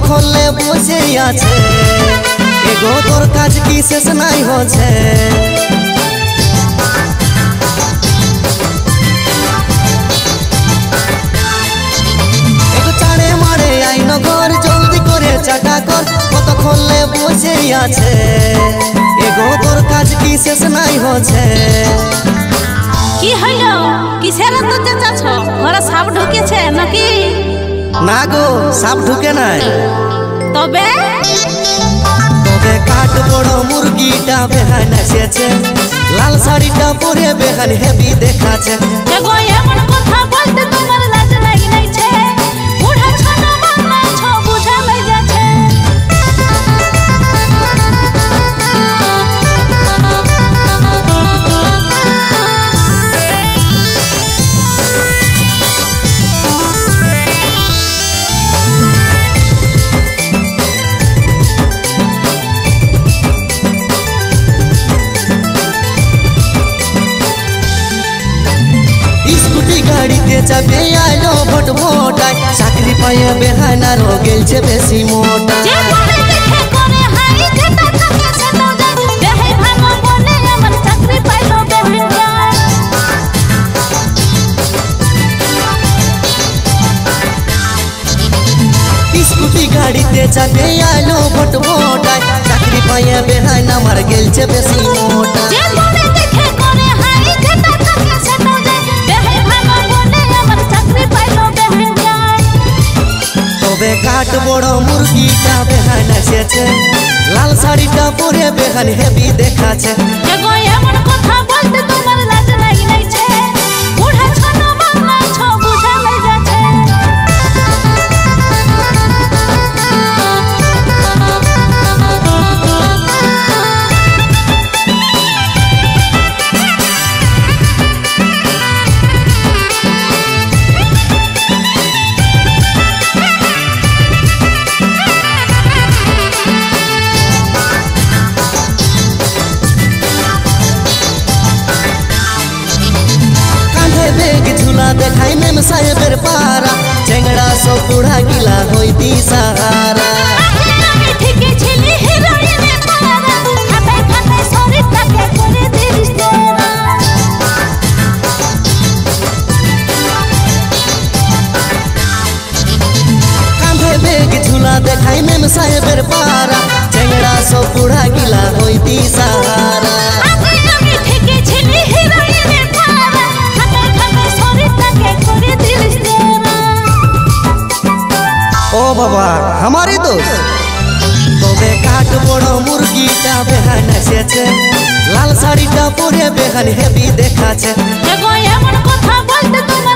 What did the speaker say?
কতক্ষণে বসে আছে এগো তোর কাজ কি শেষ নাই হচ্ছে চাটা কর কতক্ষণে বসে আছে এগো তোর কাজ কি শেষ নাই হচ্ছে কি হইলো কিসের এত চেঁচাছ ঘরে সাপ ঢুকেছে নাকি না গো সাপ ঢুকে নাই তবে তবে কাঠ বড় মুরগিটা বেহান এসেছে লাল শাড়িটা পরে বেহান হেভি দেখাচ্ছে এগো এমন কথা বলতে তোমার লাজ লাগি নাইছে বুড়া ছোট বাবা ছো বুঝা লই যাচ্ছে গাড়িতে যাবে আলো ভোট ভোটাই চাকরি পায়ে বেহানা রো গেলছে বেশি মোটা যে বলে দেখে করে হাই যেটা থাকে সেটা যায় দেহে ভালো বলে আমার চাকরি পাইলো বেহেন যায় স্কুটি গাড়িতে যাবে আলো ভোট ভোটাই চাকরি পায়ে বেহানা মার গেলছে বেশি মোটা যে বলে দেখে করে হাই যেটা থাকে সেটা যায় দেহে ভালো বলে আমার চাকরি পাইলো বেহেন যায় তবে কাঠ বড় মুরগিটা বেহান এসেছে লাল শাড়িটা পরে বেহান হেভি দেখাচ্ছে এগো এমন কথা বলতে তোমার লাজ লাগি নাইছে বুড়া ছোট বাবা ছো বুঝা লই যাচ্ছে দেখাই মেম সাহেবের পারা চেংড়া সব বুড়া গিলা হইতি সাহারা আমি ঠিকই ছিলি হিরোইনে পারা খাতে খাতে শরীরটাকে করে দিস তোরা কাঁধে বেগ ঝুলা দেখাই মেম সাহেবের পারা চেংড়া সব বুড়া গিলা হইতি সাহারা আমি ঠিকই ছিলি হিরোইনে পারা খাতে খাতে শরীরটাকে করে দিস তোরা ও বাবা हमारी दोस्त তবে কাঠ বড় মুরগিটা বেহান এসেছে লাল শাড়িটা পরে বেহান হেভি দেখাচ্ছে এগো এমন কথা বলতে তোমার